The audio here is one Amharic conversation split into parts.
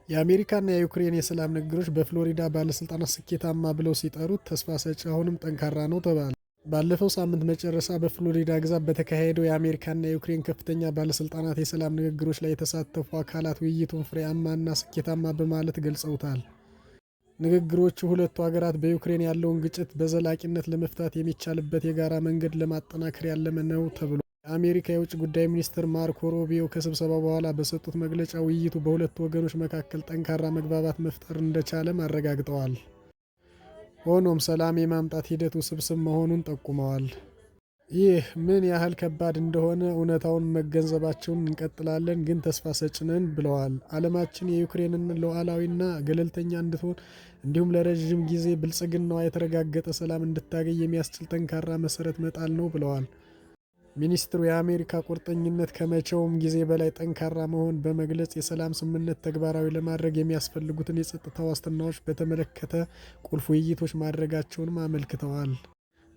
የአሜሪካና የዩክሬን የሰላም ንግግሮች በፍሎሪዳ ባለስልጣናት ስኬታማ ብለው ሲጠሩት ተስፋ ሰጪ አሁንም ጠንካራ ነው ተባለ። ባለፈው ሳምንት መጨረሻ በፍሎሪዳ ግዛት በተካሄደው የአሜሪካና የዩክሬን ከፍተኛ ባለስልጣናት የሰላም ንግግሮች ላይ የተሳተፉ አካላት ውይይቱን ፍሬያማና ስኬታማ በማለት ገልጸውታል። ንግግሮቹ ሁለቱ ሀገራት በዩክሬን ያለውን ግጭት በዘላቂነት ለመፍታት የሚቻልበት የጋራ መንገድ ለማጠናከር ያለመ ነው ተብሏል። የአሜሪካ የውጭ ጉዳይ ሚኒስትር ማርኮ ሩቢዮ ከስብሰባው በኋላ በሰጡት መግለጫ ውይይቱ በሁለቱ ወገኖች መካከል ጠንካራ መግባባት መፍጠር እንደቻለም አረጋግጠዋል። ሆኖም ሰላም የማምጣት ሂደቱ ውስብስብ መሆኑን ጠቁመዋል። ይህ ምን ያህል ከባድ እንደሆነ እውነታውን መገንዘባቸውን እንቀጥላለን፣ ግን ተስፋ ሰጪ ነን ብለዋል። ዓለማችን የዩክሬንን ሉዓላዊና ገለልተኛ እንድትሆን እንዲሁም ለረዥም ጊዜ ብልጽግናዋ የተረጋገጠ ሰላም እንድታገኝ የሚያስችል ጠንካራ መሰረት መጣል ነው ብለዋል። ሚኒስትሩ የአሜሪካ ቁርጠኝነት ከመቼውም ጊዜ በላይ ጠንካራ መሆን በመግለጽ የሰላም ስምምነት ተግባራዊ ለማድረግ የሚያስፈልጉትን የጸጥታ ዋስትናዎች በተመለከተ ቁልፍ ውይይቶች ማድረጋቸውንም አመልክተዋል።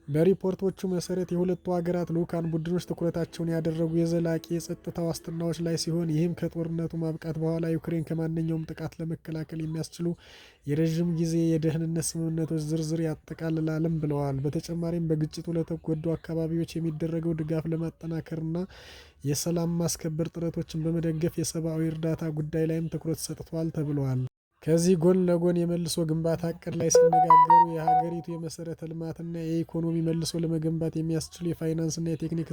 በሪፖርቶቹ መሰረት የሁለቱ ሀገራት ልዑካን ቡድኖች ትኩረታቸውን ያደረጉ የዘላቂ የጸጥታ ዋስትናዎች ላይ ሲሆን ይህም ከጦርነቱ ማብቃት በኋላ ዩክሬን ከማንኛውም ጥቃት ለመከላከል የሚያስችሉ የረዥም ጊዜ የደህንነት ስምምነቶች ዝርዝር ያጠቃልላልም ብለዋል። በተጨማሪም በግጭቱ ለተጎዱ አካባቢዎች የሚደረገው ድጋፍ ለማጠናከርና የሰላም ማስከበር ጥረቶችን በመደገፍ የሰብአዊ እርዳታ ጉዳይ ላይም ትኩረት ሰጥቷል ተብሏል። ከዚህ ጎን ለጎን የመልሶ ግንባታ እቅድ ላይ ሲነጋገሩ የሀገሪቱ የመሰረተ ልማትና የኢኮኖሚ መልሶ ለመገንባት የሚያስችሉ የፋይናንስና የቴክኒክ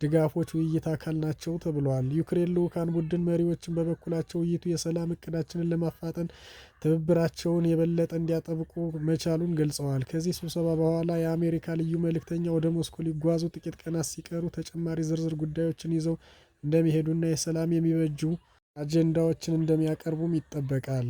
ድጋፎች ውይይት አካል ናቸው ተብሏል። ዩክሬን ልዑካን ቡድን መሪዎችን በበኩላቸው ውይይቱ የሰላም እቅዳችንን ለማፋጠን ትብብራቸውን የበለጠ እንዲያጠብቁ መቻሉን ገልጸዋል። ከዚህ ስብሰባ በኋላ የአሜሪካ ልዩ መልእክተኛ ወደ ሞስኮ ሊጓዙ ጥቂት ቀናት ሲቀሩ ተጨማሪ ዝርዝር ጉዳዮችን ይዘው እንደሚሄዱና የሰላም የሚበጁ አጀንዳዎችን እንደሚያቀርቡም ይጠበቃል።